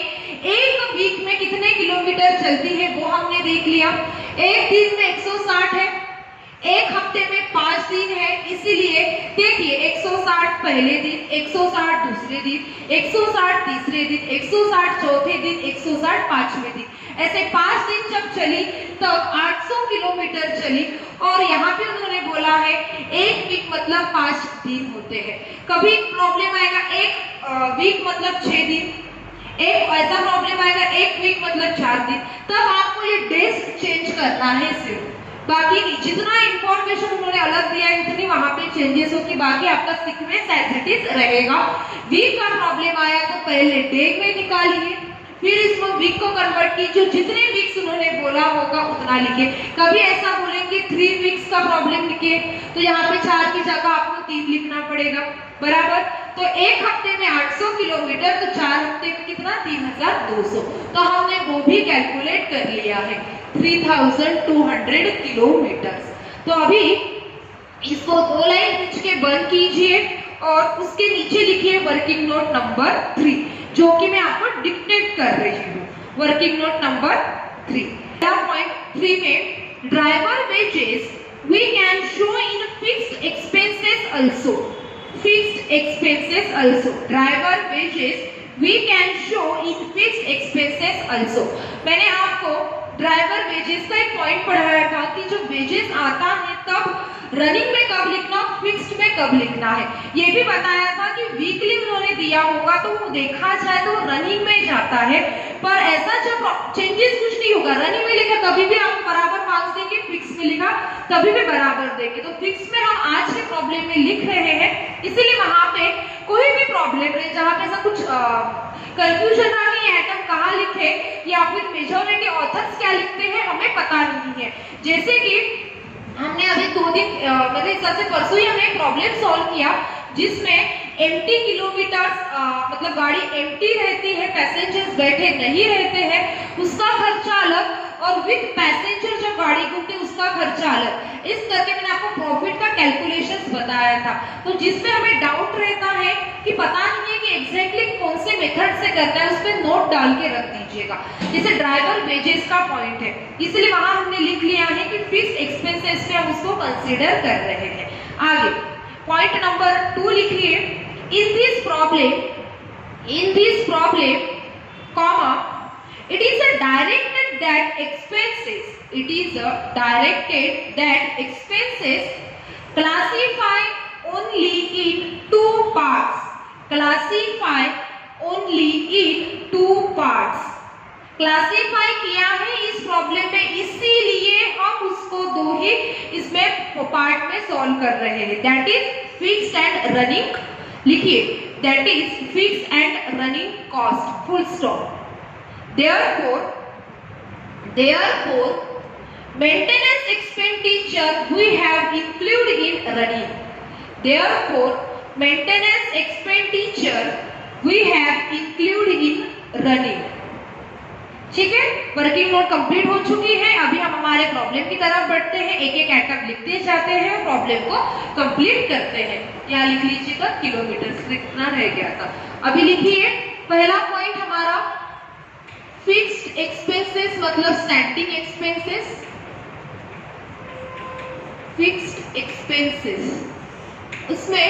एक वीक में कितने किलोमीटर चलती है वो हमने देख लिया। एक दिन में 160 है, एक हफ्ते में 5 दिन है, इसीलिए देखिए 160 पहले दिन, 160 दूसरे दिन, 160 तीसरे दिन, 160 चौथे दिन, 160 पांचवें दिन। ऐसे 5 दिन जब चली तब 800 किलोमीटर चली। और यहाँ पे उन्होंने बोला है एक वीक मतलब 5 दिन होते हैं। कभी प्रॉब्लम आएगा एक वीक मतलब 6 दिन, एक ऐसा प्रॉब्लम आएगा एक वीक मतलब 4 दिन, तब आपको ये डेज चेंज करना है सिर्फ। बाकी जितना इंफॉर्मेशन उन्होंने अलग दिया है उतनी वहां पे चेंजेस होगी, बाकी आपका सीक्वेंस एज इट इज रहेगा। वीक का प्रॉब्लम आया तो पहले डे में निकालिए, फिर इसको वीक को कन्वर्ट कीजिए, जितने वीक्स उन्होंने बोला होगा उतना लिखिए। कभी ऐसा बोलेंगे 3 वीक्स का प्रॉब्लम लिखिए, तो यहाँ पे 4 की जगह आपको 3 लिखना पड़ेगा, बराबर। तो एक हफ्ते में 800 किलोमीटर, तो 4 हफ्ते में कितना? 3200। तो हमने वो भी कैलकुलेट कर लिया है। 3200 किलोमीटर। तो अभी इसको 2 लाइन खींच के बंद कीजिए और उसके नीचे लिखिए वर्किंग नोट नंबर 3, जो कि मैं आपको डिक्टेट कर रही हूँ। वर्किंग नोट नंबर 3, पॉइंट 3 में driver wages we can show in fixed expenses also. Fixed expenses also. Driver wages we can show in fixed expenses also. मैंने आपको ड्राइवर वेजेस का एक पॉइंट पढ़ाया था कि जो वेजेस आता है तब रनिंग में कब लिखना, फिक्स्ड में कब लिखना है। ये भी बताया था कि वीकली उन्होंने दिया होगा तो वो देखा जाए तो रनिंग में जाता है, पर ऐसा जब चेंजेस कुछ नहीं होगा। रनिंग में लिखा कभी भी आप बराबर मार्क्स देंगे, फिक्स में लिखा कभी भी बराबर देंगे। तो फिक्स में हम आज के प्रॉब्लम में लिख रहे हैं, इसीलिए वहां पे कोई भी प्रॉब्लम रहे जहां पे ऐसा कुछ कंफ्यूजन ना कि एटम कहाँ लिखे या फिर मेजॉरिटी ऑथर्स क्या लिखते हैं हमें पता नहीं है। जैसे कि हमने अभी 2 दिन मेरे हिसाब से परसों ही हमने प्रॉब्लम सॉल्व किया जिसमें एम्प्टी किलोमीटर्स मतलब गाड़ी एम्प्टी रहती है, पैसेंजर्स बैठे नहीं रहते हैं, उसका खर्चा अलग, और विद पैसेंजर जब गाड़ी घूमते उसका खर्चा अलग। इस करके मैंने आपको प्रॉफिट का कैलकुलेशंस बताया था। तो जिसमें हमें डाउट रहता है कि पता नहीं है कि एग्जैक्टली कौन से मेथड से करना है, उस पर नोट डाल के रख दीजिएगा। जैसे ड्राइवर वेजेस का पॉइंट है, इसलिए वहां हमने लिख लिया है कि फिक्स्ड एक्सपेंसेस में हम उसको कंसीडर कर रहे हैं। आगे पॉइंट नंबर 2 लिखिए, in this problem comma it is a directed that expenses classify only in 2 parts, classify किया है इस प्रॉब्लम में, इसीलिए हम उसको 2 ही इसमें पार्ट में सॉल्व कर रहे हैं। That is fixed and running, लिखिए that is fixed and running cost, full stop. therefore maintenance expenditure we have included in running, therefore maintenance expenditure we have included in running। ठीक है, working note complete हो चुकी है। अभी हम हमारे problem की तरफ बढ़ते हैं, एक एक आइटम लिखते जाते हैं, प्रॉब्लम को कंप्लीट करते हैं। यहाँ लिख लीजिएगा किलोमीटर लिखना रह गया था। अभी लिखिए पहला पॉइंट हमारा फिक्स्ड एक्सपेंसेस मतलब स्टैंडिंग एक्सपेंसेस, फिक्स्ड एक्सपेंसेस। उसमें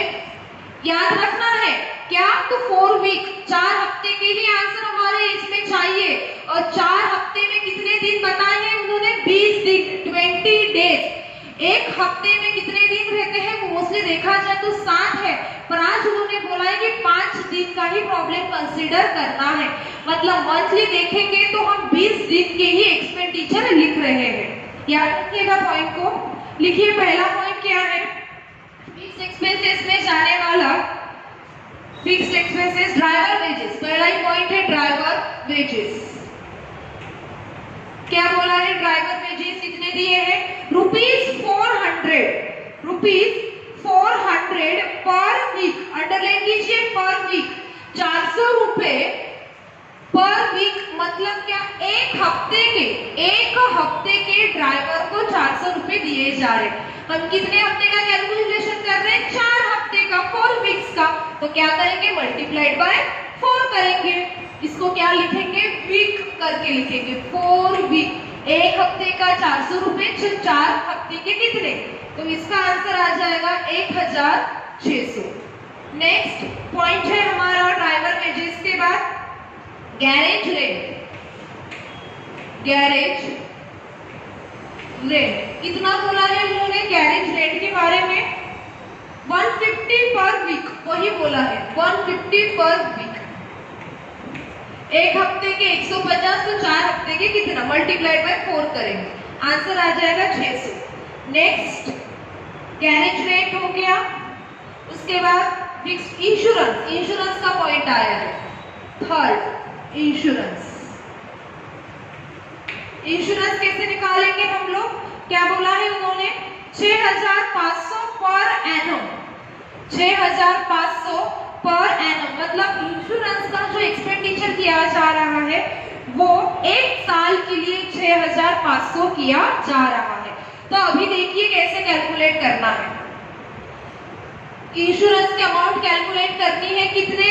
याद रखना है क्या, तो 4 वीक 4 हफ्ते के लिए आंसर हमारे इसमें चाहिए, और 4 हफ्ते में कितने दिन बताए हैं उन्होंने, 20 दिन, 20 डेज। एक हफ्ते में कितने दिन रहते हैं, मोस्टली देखा जाए तो 7 है, पर आज उन्होंने बोला है कि 5 दिन का ही प्रॉब्लम कंसीडर करना है। मतलब मंथली देखेंगे तो हम 20 दिन के ही एक्सपेंडिचर लिख रहे हैं। याद रखिएगा पॉइंट को। लिखिए पहला पॉइंट क्या है, फिक्स्ड एक्सपेंसेस में जाने वाला फिक्स्ड एक्सपेंसेस ड्राइवर वेजेस, पहला ही पॉइंट है ड्राइवर वेजेस। क्या बोला है, ड्राइवर वेजेस कितने दिए हैं, ₹400 पर वीक, अंडरलाइन कीजिए पर वीक, 400 रुपए पर वीक। मतलब क्या, एक हफ्ते के ड्राइवर को 400 रुपए दिए जा रहे हैं। हम कितने हफ्ते का कैलकुलेशन कर रहे हैं, 4 हफ्ते का, 4 वीक्स का। तो क्या करेंगे, मल्टीप्लाइड बाय 4 करेंगे। इसको क्या लिखेंगे, वीक करके लिखेंगे, 4 वीक। एक हफ्ते का 400 रुपए, 4 हफ्ते के कितने, तो इसका आंसर आ जाएगा 1600। नेक्स्ट पॉइंट है हमारा ड्राइवर वेजेस के बाद गैरेज रेंट। कितना बोला है उन्होंने गैरेज रेंट के बारे में, 150 पर वीक, वही बोला है 150 पर वीक। एक हफ्ते के 150, तो 4 हफ्ते के कितना, मल्टीप्लाइड बाय 4 करेंगे, आंसर आ जाएगा 600। नेक्स्ट गैरेज रेंट हो गया। उसके बाद फिक्स्ड इंश्योरेंस का पॉइंट आया है, थर्ड इंश्योरेंस कैसे निकालेंगे हम लोग, क्या बोला है उन्होंने, 6500 पर एनम, 6500 पर एनम। मतलब इंश्योरेंस का जो एक्सपेंडिचर किया जा रहा है वो एक साल के लिए 6,500 किया जा रहा है। तो अभी देखिए कैसे कैलकुलेट करना है। इंश्योरेंस की अमाउंट कैलकुलेट करनी है कितने,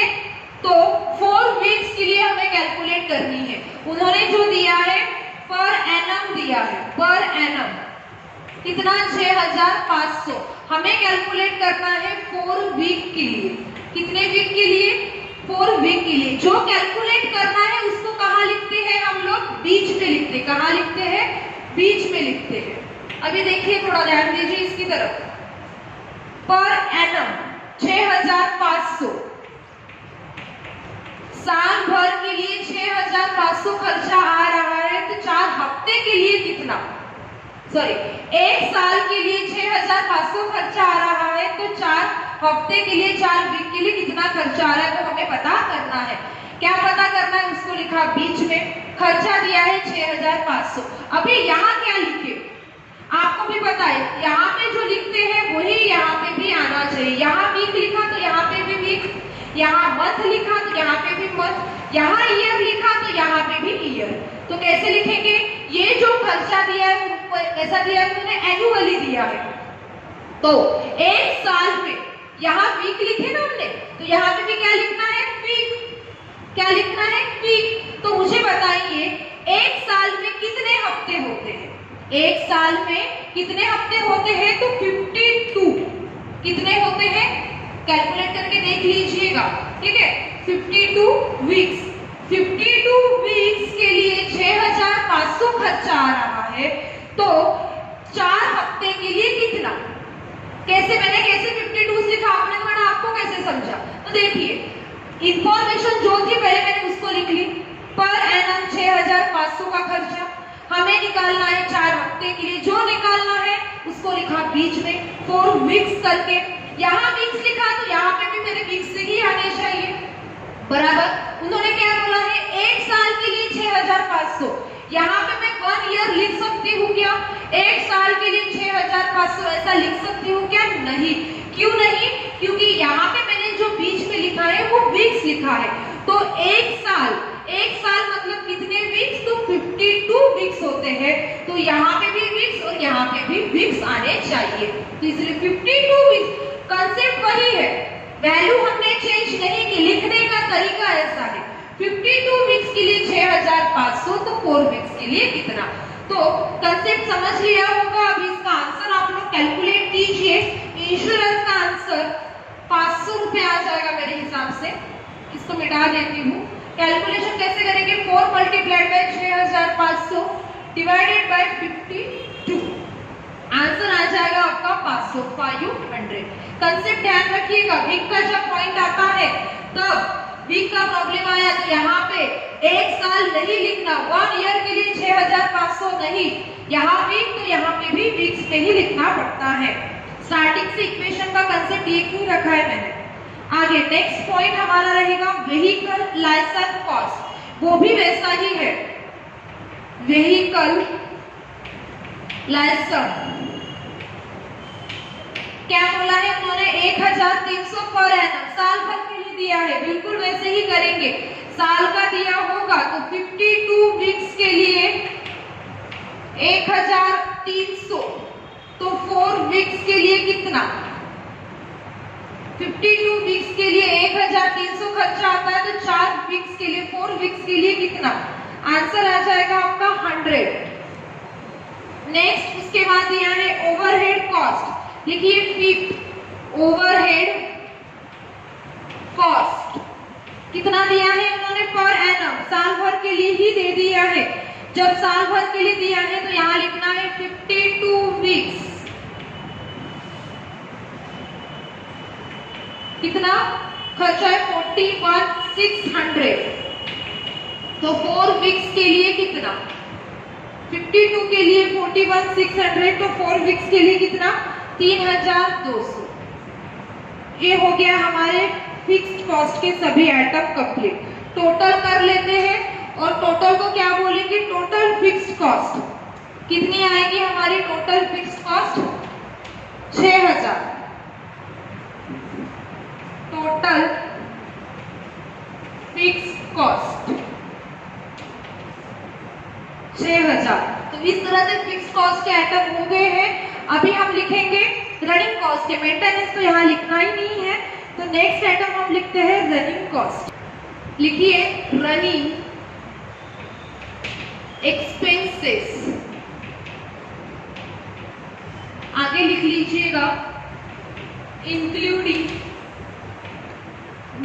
तो 4 वीक्स के लिए हमें कैलकुलेट करनी है। उन्होंने जो दिया है पर एनम दिया है, पर एनम कितना 6,500। हमें कैलकुलेट करना है 4 वीक के लिए। कितने वीक के लिए, 4 वीक के लिए। जो कैलकुलेट करना है उसको कहाँ लिखते हैं हम लोग, बीच में लिखते हैं। कहाँ लिखते हैं, बीच में लिखते हैं। अभी देखिए थोड़ा ध्यान दीजिए इसकी तरफ। पर एनम 6,500, साल भर के लिए 6,500 खर्चा आ रहा है, तो 4 हफ्ते के लिए कितना, सॉरी एक साल के लिए 6,500 खर्चा आ रहा है, तो 4 हफ्ते के लिए, 4 वीक के लिए कितना खर्चा आ रहा है वो हमें पता करना है। क्या पता करना है, उसको लिखा बीच में। खर्चा दिया है 6,500। अभी यहाँ क्या लिखे आपको भी पता है, यहाँ पे जो लिखते हैं वही यहाँ पे भी आना चाहिए। यहाँ वीक लिखा तो यहाँ पे भी वीक, यहाँ मंथ लिखा तो यहाँ पे भी मंथ, यहाँ ईयर लिखा तो यहाँ पे भी ईयर। तो कैसे लिखेंगे, ये जो खर्चा दिया है कैसा दिया है, उन्होंने एनुअली दिया है। तो एक साल में यहाँ वीक लिखे ना हमने, तो यहाँ पे भी क्या लिखना है, वीक। क्या लिखना है, वीक। तो मुझे बताइए एक साल में कितने हफ्ते होते हैं, एक साल में कितने हफ्ते होते हैं, तो 52 कितने होते हैं, कैलकुलेट करके देख लीजिएगा, ठीक है। 52 वीक्स, 52 वीक्स के लिए 6,500 खर्चा आ रहा है, तो 4 हफ्ते के लिए कितना, कैसे मैंने कैसे 52 लिखा, आपने तो मैंने आपको कैसे समझा। तो देखिए इंफॉर्मेशन जो थी पहले मैंने उसको लिख ली। पर एनम 6,500 का खर्चा हमें निकालना है 4 हफ्ते के लिए, जो निकालना है उसको लिखा बीच में 4 वीक्स करके। यहाँ वीक्स लिखा तो यहाँ पे भी मेरे वीक्स से ही आने चाहिए, बराबर। उन्होंने क्या बोला है, एक साल के लिए 6,500। यहाँ पे मैं 1 ईयर लिख सकती हूँ क्या, एक साल के लिए 6,500 ऐसा लिख सकती हूँ क्या, नहीं। क्यों नहीं, क्योंकि यहाँ पे मैंने जो बीच में लिखा है वो वीक्स लिखा है। तो एक साल मतलब कितने वीक्स, तो 52 वीक्स होते हैं। तो यहाँ पे भी वीक्स और यहाँ पे भी वीक्स आने चाहिए, तो इसलिए 52 वीक्स। कंसेप्ट वही है, वैल्यू हमने चेंज नहीं की, लिखने का तरीका ऐसा है। 52 वीक्स के लिए 6,500, तो 4 वीक्स के लिए कितना। तो कंसेप्ट समझ लिया होगा। अभी इसका आंसर आप लोग कैलकुलेट कीजिए। इंश्योरेंस का आंसर 500 रुपए आ जाएगा मेरे हिसाब से। इसको मिटा देती हूँ। कैलकुलेशन कैसे करेंगे, 4 multiplied by 6,500 divided by 52, answer आ जाएगा आपका 500। कंसेप्ट ध्यान रखिएगा, वीक का जब पॉइंट आता है तब वीक का प्रॉब्लम आया तो यहाँ पे एक साल नहीं लिखना, 1 ईयर के लिए 6,500 नहीं, यहाँ वीक तो यहाँ पे भी वीक्स पे ही लिखना पड़ता है। स्टार्टिंग से इक्वेशन का कंसेप्ट ये क्यों रखा है मैंने। आगे नेक्स्ट पॉइंट हमारा रहेगा व्हीकल लाइसेंस कॉस्ट, वो भी वैसा ही है। व्हीकल लाइसेंस क्या बोला है उन्होंने, 1,300 पर एनम, साल भर के लिए दिया है, बिल्कुल वैसे ही करेंगे। साल का दिया होगा तो 52 वीक्स के लिए 1,300, तो 4 वीक्स के लिए कितना, 52 वीक्स के लिए 1,300 खर्चा आता है, तो 4 वीक्स के लिए, 4 वीक्स के लिए कितना, आंसर आ जाएगा आपका 100। नेक्स्ट उसके बाद दिया है ओवरहेड कॉस्ट, लिखिए फिफ्थ ओवरहेड कॉस्ट कितना दिया है उन्होंने, पर एनम, साल भर के लिए ही दे दिया है। जब साल भर के लिए दिया है तो यहाँ लिखना है 52 वीक्स, कितना खर्चा है 41,600, तो 4 वीक्स के लिए कितना, 52 के लिए 41,600, तो 4 वीक्स के लिए कितना, 3,200। ये हो गया हमारे फिक्स्ड कॉस्ट के सभी आइटम कंप्लीट। टोटल कर लेते हैं और टोटल को क्या बोलेंगे, टोटल फिक्स्ड कॉस्ट कितनी आएगी हमारी, total fixed cost 6,000। Total fixed cost 6000। तो इस तरह से फिक्स कॉस्ट के आइटम हो गए हैं। अभी हम लिखेंगे रनिंग कॉस्ट के। मेंटेनेंस तो यहाँ लिखना ही नहीं है, तो नेक्स्ट आइटम हम लिखते हैं रनिंग कॉस्ट। लिखिए रनिंग एक्सपेंसेस, आगे लिख लीजिएगा इंक्लूडिंग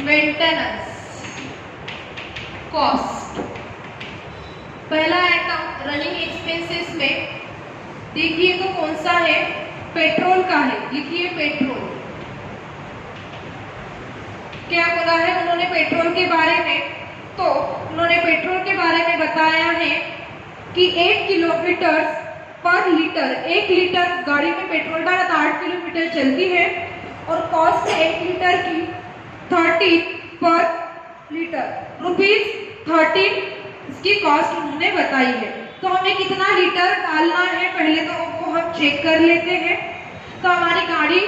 मेंटेनेंस कॉस्ट। पहला आइटम रनिंग एक्सपेंसेस में देखिए तो कौन सा है, पेट्रोल का है। लिखिए पेट्रोल। क्या बोला है उन्होंने पेट्रोल के बारे में? तो उन्होंने पेट्रोल के बारे में बताया है कि 8 किलोमीटर पर लीटर, 1 लीटर गाड़ी में पेट्रोल डाला तो 8 किलोमीटर चलती है, और कॉस्ट 1 लीटर की 30 पर लीटर, ₹13 इसकी कॉस्ट उन्होंने बताई है। तो हमें कितना लीटर डालना है पहले तो वो हम चेक कर लेते हैं। तो हमारी गाड़ी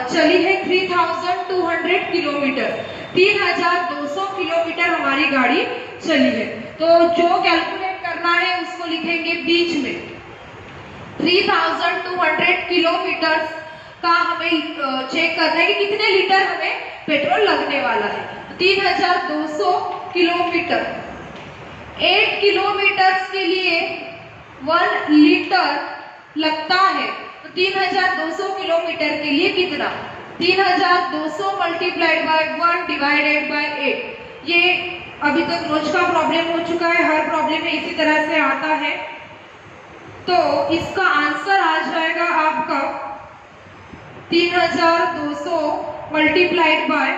चली है 3200 किलोमीटर, 3200 किलोमीटर हमारी गाड़ी चली है। तो जो कैलकुलेट करना है उसको लिखेंगे बीच में। 3200 किलोमीटर का हमें चेक करना है कि कितने लीटर हमें पेट्रोल लगने वाला है। 3200 किलोमीटर, 8 किलोमीटर के लिए 1 लीटर लगता है। तो 3200 किलोमीटर के लिए कितना? 3200 मल्टीप्लाइड बाय 1 डिवाइडेड बाय 8। ये अभी तक रोज का प्रॉब्लम हो चुका है, हर प्रॉब्लम में इसी तरह से आता है। तो इसका आंसर आ जाएगा आपका 3200 मल्टीप्लाइड बाय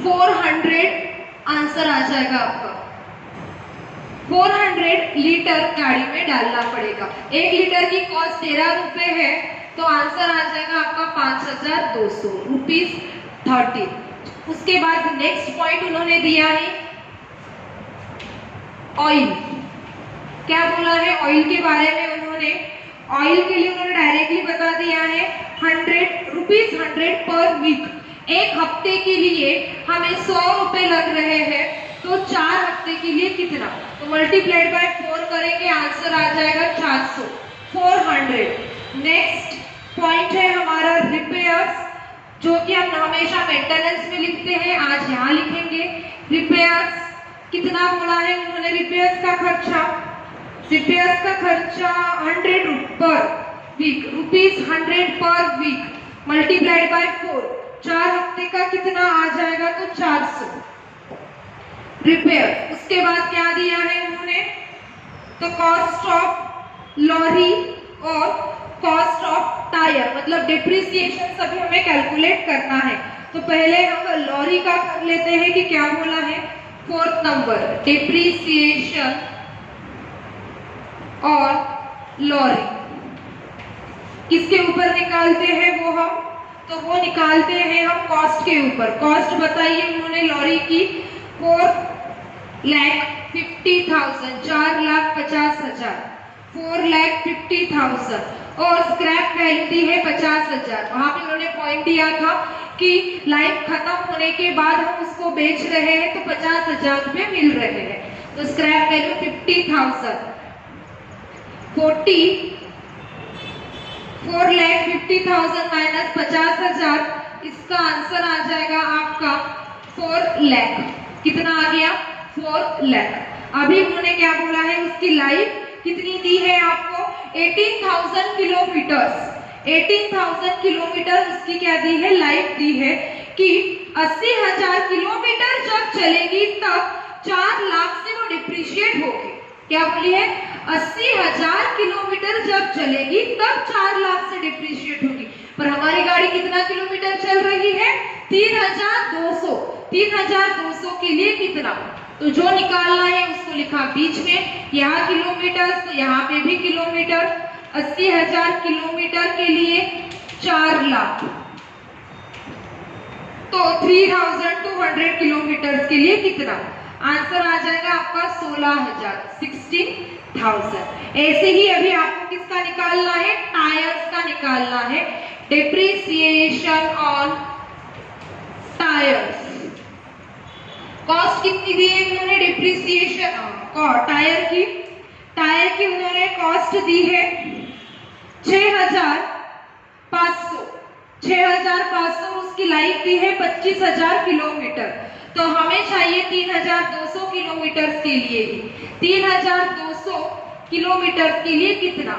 400, आंसर आ जाएगा आपका 400 लीटर गाड़ी में डालना पड़ेगा। 1 लीटर की कॉस्ट 13 रुपए है, तो आंसर आ जाएगा आपका 5200 रुपीज 30। उसके बाद नेक्स्ट पॉइंट उन्होंने दिया है ऑयल। क्या बोला है ऑयल के बारे में उन्होंने? ऑयल के लिए उन्होंने डायरेक्टली बता दिया है 100 पर वीक। एक हफ्ते के लिए हमें 100 रुपए लग रहे हैं, तो 4 हफ्ते के लिए कितना? तो मल्टीप्लाइड बाय 4 करेंगे, आंसर आ जाएगा 400, 400। नेक्स्ट पॉइंट है हमारा रिपेयर्स, जो कि हम हमेशा मेंटेनेंस में लिखते हैं, आज यहाँ लिखेंगे रिपेयर्स। कितना बोला है उन्होंने रिपेयर्स का खर्चा? रिपेयर्स का खर्चा 100 पर वीक, ₹100 पर वीक मल्टीप्लाइड बाय 4, 4 हफ्ते का कितना आ जाएगा? तो 400 रिपेयर। उसके बाद क्या दिया है उन्होंने? तो कॉस्ट ऑफ लॉरी और कॉस्ट ऑफ टायर, मतलब डिप्रिसिएशन सभी हमें कैलकुलेट करना है। तो पहले हम लॉरी का कर लेते हैं कि क्या बोला है 4th नंबर, डिप्रिसिएशन और लॉरी किसके ऊपर निकालते हैं वो हम? तो वो निकालते हैं हम कॉस्ट के ऊपर। कॉस्ट बताइए उन्होंने लॉरी की 4,50,000, 4,50,000, 4,50,000, और स्क्रैप वैल्यू दी है 50,000। वहां पे उन्होंने पॉइंट दिया था कि लाइफ खत्म होने के बाद हम उसको बेच रहे हैं तो 50,000 रुपए मिल रहे हैं। तो स्क्रैप वैल्यू 50,000, 4,50,000 माइनस 50,000, इसका आंसर आ जाएगा आपका 4 लाख। कितना आ गया? 4 लाख। अभी उन्होंने क्या बोला है उसकी लाइफ कितनी दी है आपको? 18,000 किलोमीटर। 18,000 किलोमीटर उसकी क्या दी है? लाइफ दी है कि 80,000 किलोमीटर जब चलेगी तब 4 लाख से वो डिप्रिशिएट होगी। क्या बोली है? 80,000 किलोमीटर जब चलेगी तब 4 लाख से डिप्रिशिएट होगी। पर हमारी गाड़ी कितना किलोमीटर चल रही है? 3,200। 3,200 के लिए कितना? तो जो निकालना है उसको लिखा बीच में, यहाँ किलोमीटर तो यहाँ पे भी किलोमीटर। 80,000 किलोमीटर के लिए 4 लाख, तो 3,200 किलोमीटर के लिए कितना? आंसर आ जाएगा आपका 16,000, 16,000। ऐसे ही अभी आपको किसका निकालना है? टायर्स का निकालना है। डिप्रिसिएशन ऑन टायर्स, कॉस्ट कितनी दी है उन्होंने डिप्रिसिएशन टायर की उन्होंने कॉस्ट दी है 6,500 उसकी लाइफ दी है 25,000 किलोमीटर। तो हमें चाहिए 3,200 किलोमीटर के लिए ही 3,200 किलोमीटर के लिए कितना,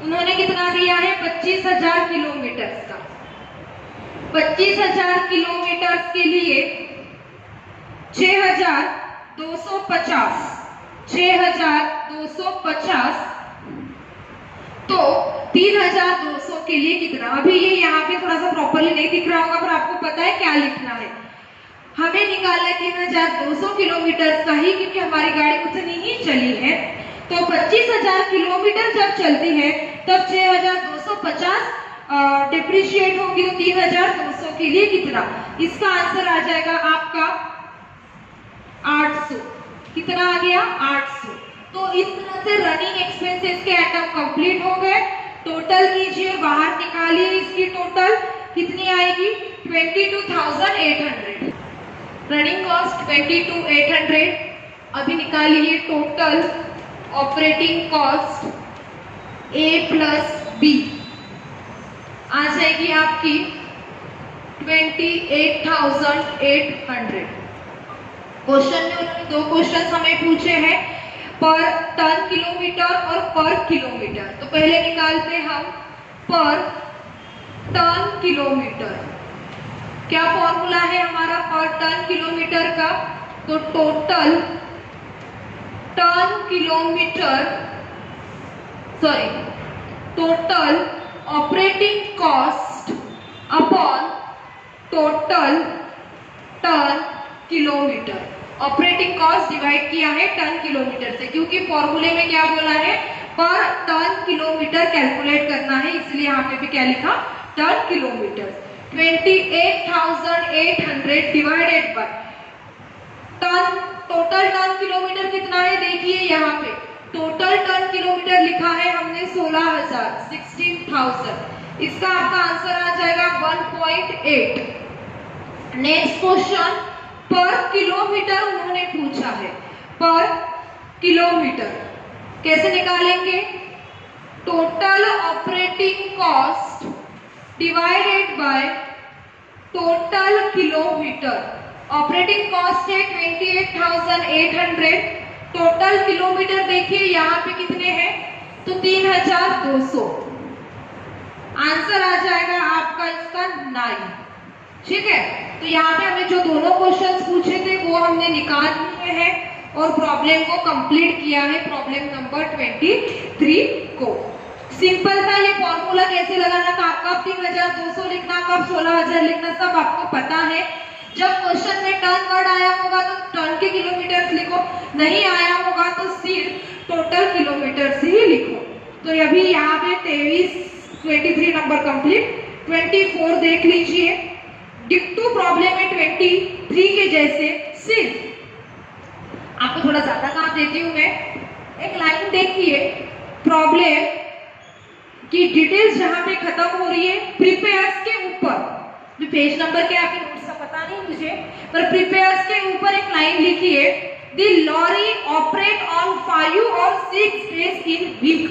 उन्होंने कितना दिया है 25,000 किलोमीटर का। 25,000 किलोमीटर के लिए 6,250 तो 3,200 के लिए कितना। अभी ये यहाँ पे थोड़ा सा प्रॉपरली नहीं दिख रहा होगा पर आपको पता है क्या लिखना है। हमें निकालना है 3,200 किलोमीटर का ही, क्योंकि हमारी गाड़ी उतनी ही चली है। तो 25,000 किलोमीटर जब चलती है तब 6,250 डिप्रिशिएट होगी, तो 3,200 के लिए कितना। इसका आंसर आ जाएगा आपका 800। कितना आ गया 800। तो इस तरह से रनिंग एक्सपेंसेस के आइटम कंप्लीट हो गए। टोटल कीजिए, बाहर निकालिए, इसकी टोटल कितनी आएगी 22,800। Running cost 22,800। अभी निकालिए total operating cost A plus B आ जाएगी आपकी 28,800। क्वेश्चन में उन्होंने दो क्वेश्चन हमें पूछे हैं, पर टन किलोमीटर और पर किलोमीटर। तो पहले निकालते हम पर टन किलोमीटर। क्या फॉर्मूला है हमारा पर टन किलोमीटर का, तो total operating cost upon total ton kilometre. Operating cost divide किया है टन किलोमीटर से, क्योंकि फॉर्मूले में क्या बोला है पर टन किलोमीटर कैलकुलेट करना है, इसलिए यहाँ पे भी क्या लिखा ton kilometre. 28,800 divided by ton. Total ton kilometre कितना है देखिए, यहाँ पे टोटल टन किलोमीटर लिखा है हमने 16,000। इसका आपका आंसर आ जाएगा 1.8। नेक्स्ट क्वेश्चन पर किलोमीटर उन्होंने पूछा है। पर किलोमीटर कैसे निकालेंगे, total operating cost divided by total kilometre. Operating cost है 28,800, टोटल किलोमीटर देखिए यहाँ पे कितने हैं, तो 3,200। आंसर आ जाएगा आपका इसका 9। ठीक है, तो यहाँ पे हमें जो दोनों क्वेश्चंस पूछे थे वो हमने निकाल लिए हैं और प्रॉब्लम को कंप्लीट किया है, प्रॉब्लम नंबर 23 को। सिंपल था ये फॉर्मूला कैसे लगाना था, कब 3,200 लिखना, कब 16,000 लिखना, सब आपको पता है। जब क्वेश्चन में टन वर्ड आया होगा तो टन के किलोमीटर लिखो, नहीं आया होगा तो सिर्फ टोटल किलोमीटर से ही लिखो। तो अभी यहाँ पे 23 नंबर कंप्लीट। 24 देख लीजिए, डिक्टो प्रॉब्लम है 23 के जैसे, सिर्फ आपको थोड़ा ज्यादा काम देती हूँ मैं। एक लाइन देखिए, प्रॉब्लम की डिटेल्स जहां पे खत्म हो रही है प्रिपेयर्स के ऊपर, पेज नंबर क्या आपके नोट्स का पता नहीं मुझे, पर प्रिपेयर्स के ऊपर एक लाइन लिखी है, द लॉरी ऑपरेट ऑन 5 और 6 डेज इन वीक।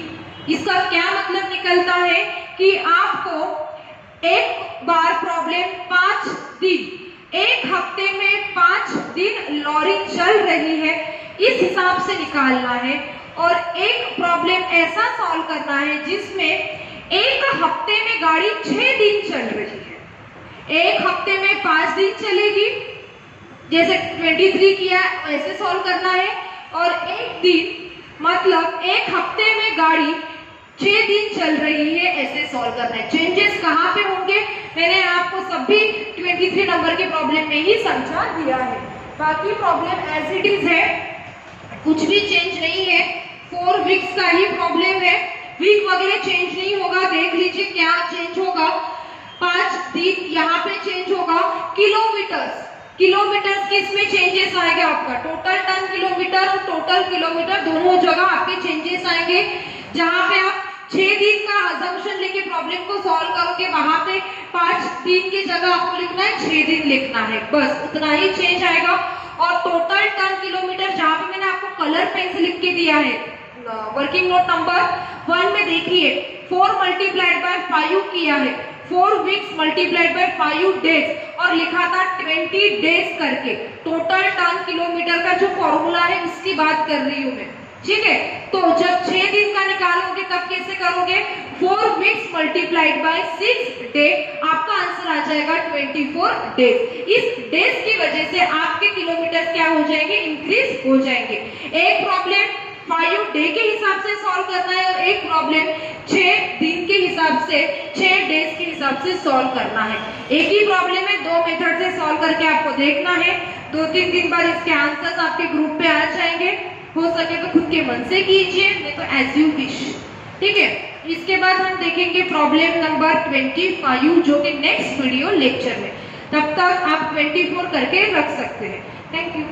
इसका क्या मतलब निकलता है कि आपको एक बार प्रॉब्लम 5 दिन, एक हफ्ते में 5 दिन लॉरी चल रही है, इस हिसाब से निकालना है। और एक प्रॉब्लम ऐसा सॉल्व करना है जिसमें एक हफ्ते में गाड़ी 6 दिन चल रही है, एक हफ्ते में 5 दिन चलेगी, जैसे 23 किया ऐसे सॉल्व करना है। और एक दिन मतलब एक हफ्ते में गाड़ी 6 दिन चल रही है, ऐसे सॉल्व करना है। चेंजेस कहाँ पे होंगे मैंने आपको सभी 23 नंबर के प्रॉब्लम में ही समझा दिया है। बाकी प्रॉब्लम एज इट इज है, कुछ भी चेंज नहीं है। 4 वीक्स का ही प्रॉब्लम है, वीक वगैरह चेंज नहीं होगा। देख लीजिए क्या चेंज होगा, 5 दिन यहाँ पे चेंज होगा। किलोमीटर्स किस में चेंजेस आएंगे आपका, टोटल टन किलोमीटर और टोटल किलोमीटर दोनों जगह आपके चेंजेस आएंगे। जहां पे आप 6 दिन का अजम्पशन लेके प्रॉब्लम को सॉल्व करोगे, वहां पे 5 दिन की जगह आपको लिखना है 6 दिन लिखना है, बस उतना ही चेंज आएगा। और टोटल टर्न किलोमीटर जहां पे मैंने आपको कलर पेन से लिख के दिया है वर्किंग नोट नंबर 1 में देखिए 4 मल्टीप्लाइड बाय 5 किया है, 4 वीक्स मल्टीप्लाइड बाय 5 डेज और लिखा था 20 डेज करके। टोटल टर्न किलोमीटर का जो फॉर्मूला है इसकी बात कर रही हूं मैं, ठीक है। तो जब 6 दिन का निकालोगे तब कैसे करोगे, 4 वीक्स मल्टीप्लाइड बाय 6 डे, आपका आंसर आ जाएगा 24 डेज। इस डेज की वजह से आपके किलोमीटर क्या हो जाएंगे, इंक्रीज हो जाएंगे। एक प्रॉब्लम 5 डे के हिसाब से सॉल्व करना है और एक प्रॉब्लम 6 दिन के हिसाब से, 6 डेज के हिसाब से सॉल्व करना है। एक ही प्रॉब्लम है, 2 मेथड से सॉल्व करके आपको देखना है। 2-3 दिन बाद इसके आंसर्स आपके ग्रुप पे आ जाएंगे, हो सके तो खुद के मन से कीजिए, नहीं तो एज यू विश, ठीक है। इसके बाद हम देखेंगे प्रॉब्लम नंबर 25 जो कि नेक्स्ट वीडियो लेक्चर में। तब तक आप 24 करके रख सकते हैं। Thank you.